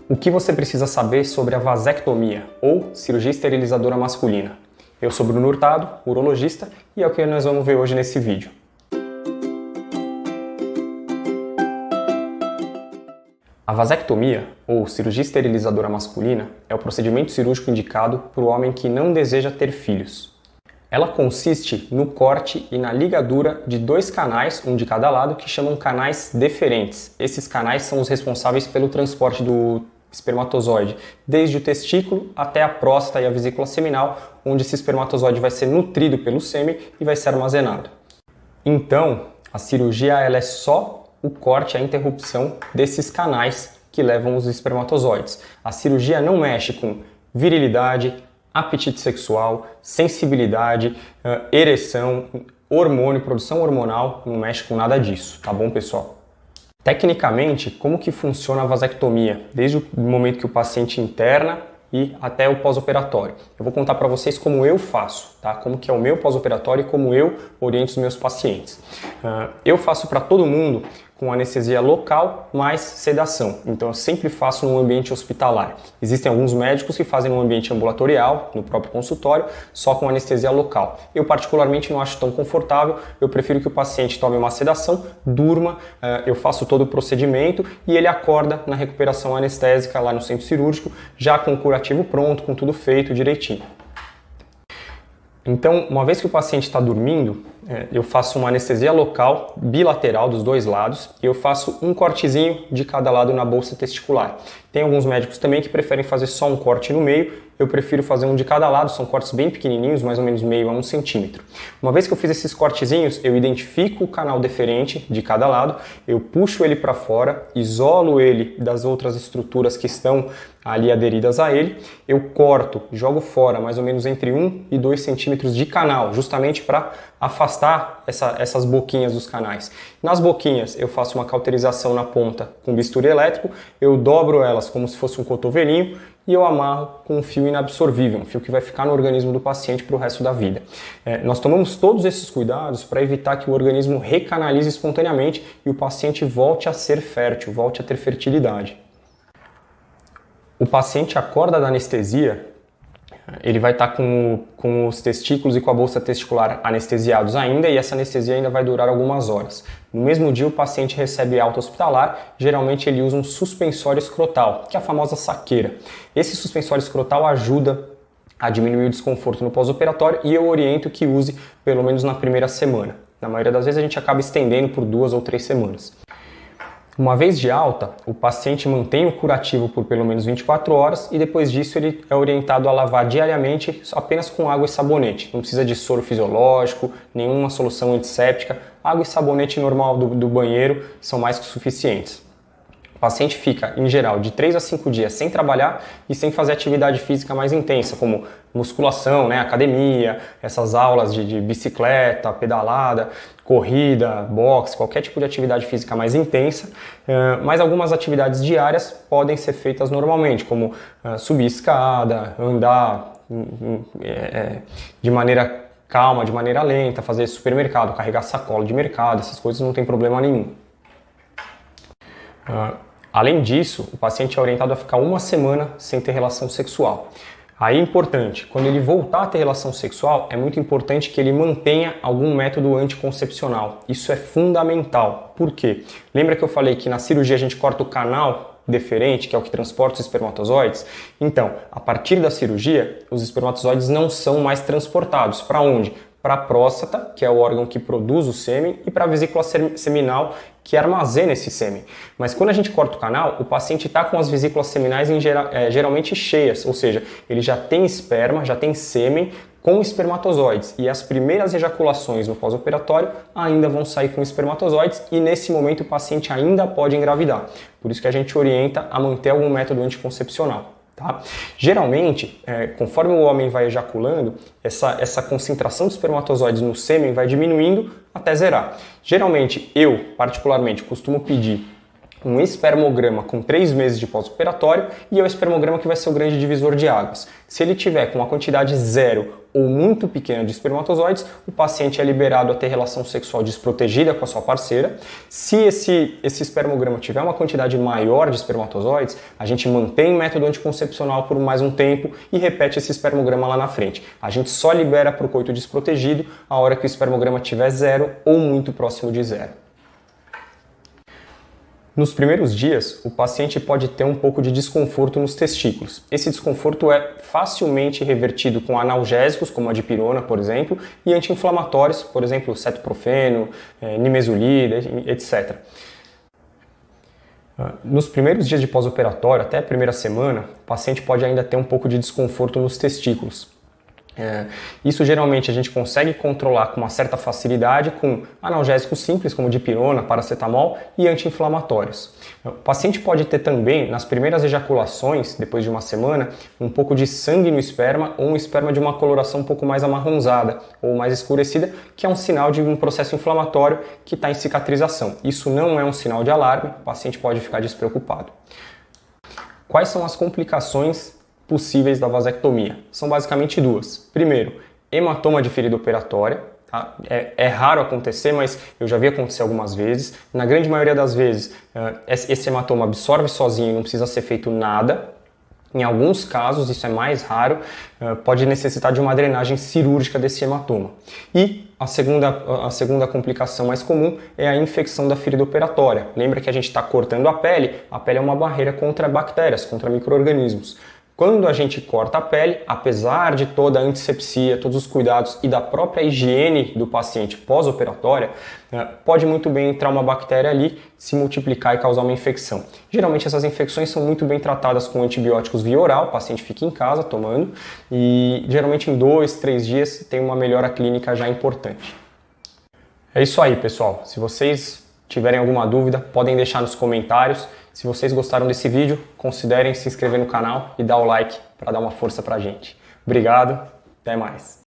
O que você precisa saber sobre a vasectomia, ou cirurgia esterilizadora masculina? Eu sou Bruno Hurtado, urologista, e é o que nós vamos ver hoje nesse vídeo. A vasectomia, ou cirurgia esterilizadora masculina, é o procedimento cirúrgico indicado para o homem que não deseja ter filhos. Ela consiste no corte e na ligadura de dois canais, um de cada lado, que chamam canais deferentes. Esses canais são os responsáveis pelo transporte do espermatozoide, desde o testículo até a próstata e a vesícula seminal, onde esse espermatozoide vai ser nutrido pelo sêmen e vai ser armazenado. Então, a cirurgia ela é só o corte, a interrupção desses canais que levam os espermatozoides. A cirurgia não mexe com virilidade, apetite sexual, sensibilidade, ereção, hormônio, produção hormonal, não mexe com nada disso, tá bom, pessoal? Tecnicamente, como que funciona a vasectomia? Desde o momento que o paciente interna e até o pós-operatório. Eu vou contar para vocês como eu faço, tá? Como que é o meu pós-operatório e como eu oriento os meus pacientes. Eu faço para todo mundo com anestesia local mais sedação. Então eu sempre faço no ambiente hospitalar. Existem alguns médicos que fazem no ambiente ambulatorial, no próprio consultório, só com anestesia local. Eu particularmente não acho tão confortável, eu prefiro que o paciente tome uma sedação, durma, eu faço todo o procedimento e ele acorda na recuperação anestésica lá no centro cirúrgico, já com o curativo pronto, com tudo feito direitinho. Então, uma vez que o paciente está dormindo, eu faço uma anestesia local bilateral dos dois lados e eu faço um cortezinho de cada lado na bolsa testicular. Tem alguns médicos também que preferem fazer só um corte no meio, eu prefiro fazer um de cada lado, são cortes bem pequenininhos, mais ou menos meio a 1 centímetro. Uma vez que eu fiz esses cortezinhos, eu identifico o canal deferente de cada lado, eu puxo ele para fora, isolo ele das outras estruturas que estão ali aderidas a ele, eu corto, jogo fora mais ou menos entre 1 e 2 centímetros de canal, justamente para afastar essas boquinhas dos canais. Nas boquinhas eu faço uma cauterização na ponta com bisturi elétrico, eu dobro elas como se fosse um cotovelinho e eu amarro com um fio inabsorvível, um fio que vai ficar no organismo do paciente para o resto da vida. Nós tomamos todos esses cuidados para evitar que o organismo recanalize espontaneamente e o paciente volte a ser fértil, volte a ter fertilidade. O paciente acorda da anestesia, ele vai estar com os testículos e com a bolsa testicular anestesiados ainda e essa anestesia ainda vai durar algumas horas. No mesmo dia o paciente recebe alta hospitalar, geralmente ele usa um suspensório escrotal, que é a famosa saqueira. Esse suspensório escrotal ajuda a diminuir o desconforto no pós-operatório e eu oriento que use pelo menos na primeira semana. Na maioria das vezes a gente acaba estendendo por 2 ou 3 semanas. Uma vez de alta, o paciente mantém o curativo por pelo menos 24 horas e depois disso ele é orientado a lavar diariamente apenas com água e sabonete. Não precisa de soro fisiológico, nenhuma solução antisséptica. Água e sabonete normal do banheiro são mais que suficientes. O paciente fica, em geral, de 3 a 5 dias sem trabalhar e sem fazer atividade física mais intensa, como musculação, academia, essas aulas de bicicleta, pedalada, corrida, boxe, qualquer tipo de atividade física mais intensa, mas algumas atividades diárias podem ser feitas normalmente, como subir escada, andar de maneira calma, de maneira lenta, fazer supermercado, carregar sacola de mercado, essas coisas não tem problema nenhum. Além disso, o paciente é orientado a ficar 1 semana sem ter relação sexual. Aí é importante, quando ele voltar a ter relação sexual, é muito importante que ele mantenha algum método anticoncepcional. Isso é fundamental. Por quê? Lembra que eu falei que na cirurgia a gente corta o canal deferente, que é o que transporta os espermatozoides? Então, a partir da cirurgia, os espermatozoides não são mais transportados. Para onde? Para a próstata, que é o órgão que produz o sêmen, e para a vesícula seminal, que armazena esse sêmen. Mas quando a gente corta o canal, o paciente está com as vesículas seminais geralmente cheias, ou seja, ele já tem esperma, já tem sêmen com espermatozoides. E as primeiras ejaculações no pós-operatório ainda vão sair com espermatozoides e nesse momento o paciente ainda pode engravidar. Por isso que a gente orienta a manter algum método anticoncepcional. Tá? Geralmente, conforme o homem vai ejaculando, essa concentração de espermatozoides no sêmen vai diminuindo até zerar. Geralmente, eu, particularmente, costumo pedir um espermograma com 3 meses de pós-operatório e é o espermograma que vai ser o grande divisor de águas. Se ele tiver com uma quantidade zero ou muito pequena de espermatozoides, o paciente é liberado a ter relação sexual desprotegida com a sua parceira. Se esse espermograma tiver uma quantidade maior de espermatozoides, a gente mantém o método anticoncepcional por mais um tempo e repete esse espermograma lá na frente. A gente só libera para o coito desprotegido a hora que o espermograma tiver zero ou muito próximo de zero. Nos primeiros dias, o paciente pode ter um pouco de desconforto nos testículos. Esse desconforto é facilmente revertido com analgésicos, como a dipirona, por exemplo, e anti-inflamatórios, por exemplo, cetoprofeno, nimesulida, etc. Nos primeiros dias de pós-operatório, até a primeira semana, o paciente pode ainda ter um pouco de desconforto nos testículos. Isso geralmente a gente consegue controlar com uma certa facilidade com analgésicos simples como dipirona, paracetamol e anti-inflamatórios. O paciente pode ter também, nas primeiras ejaculações, depois de uma semana, um pouco de sangue no esperma ou um esperma de uma coloração um pouco mais amarronzada ou mais escurecida, que é um sinal de um processo inflamatório que está em cicatrização. Isso não é um sinal de alarme, o paciente pode ficar despreocupado. Quais são as complicações possíveis da vasectomia? São basicamente duas. Primeiro, hematoma de ferida operatória. Tá? É raro acontecer, mas eu já vi acontecer algumas vezes. Na grande maioria das vezes, esse hematoma absorve sozinho e não precisa ser feito nada. Em alguns casos, isso é mais raro, pode necessitar de uma drenagem cirúrgica desse hematoma. E a segunda complicação mais comum é a infecção da ferida operatória. Lembra que a gente está cortando a pele é uma barreira contra bactérias, contra micro-organismos. Quando a gente corta a pele, apesar de toda a antisepsia, todos os cuidados e da própria higiene do paciente pós-operatória, pode muito bem entrar uma bactéria ali, se multiplicar e causar uma infecção. Geralmente essas infecções são muito bem tratadas com antibióticos via oral, o paciente fica em casa tomando e geralmente em 2, 3 dias tem uma melhora clínica já importante. É isso aí, pessoal. Se vocês tiverem alguma dúvida, podem deixar nos comentários. Se vocês gostaram desse vídeo, considerem se inscrever no canal e dar o like para dar uma força pra gente. Obrigado, até mais.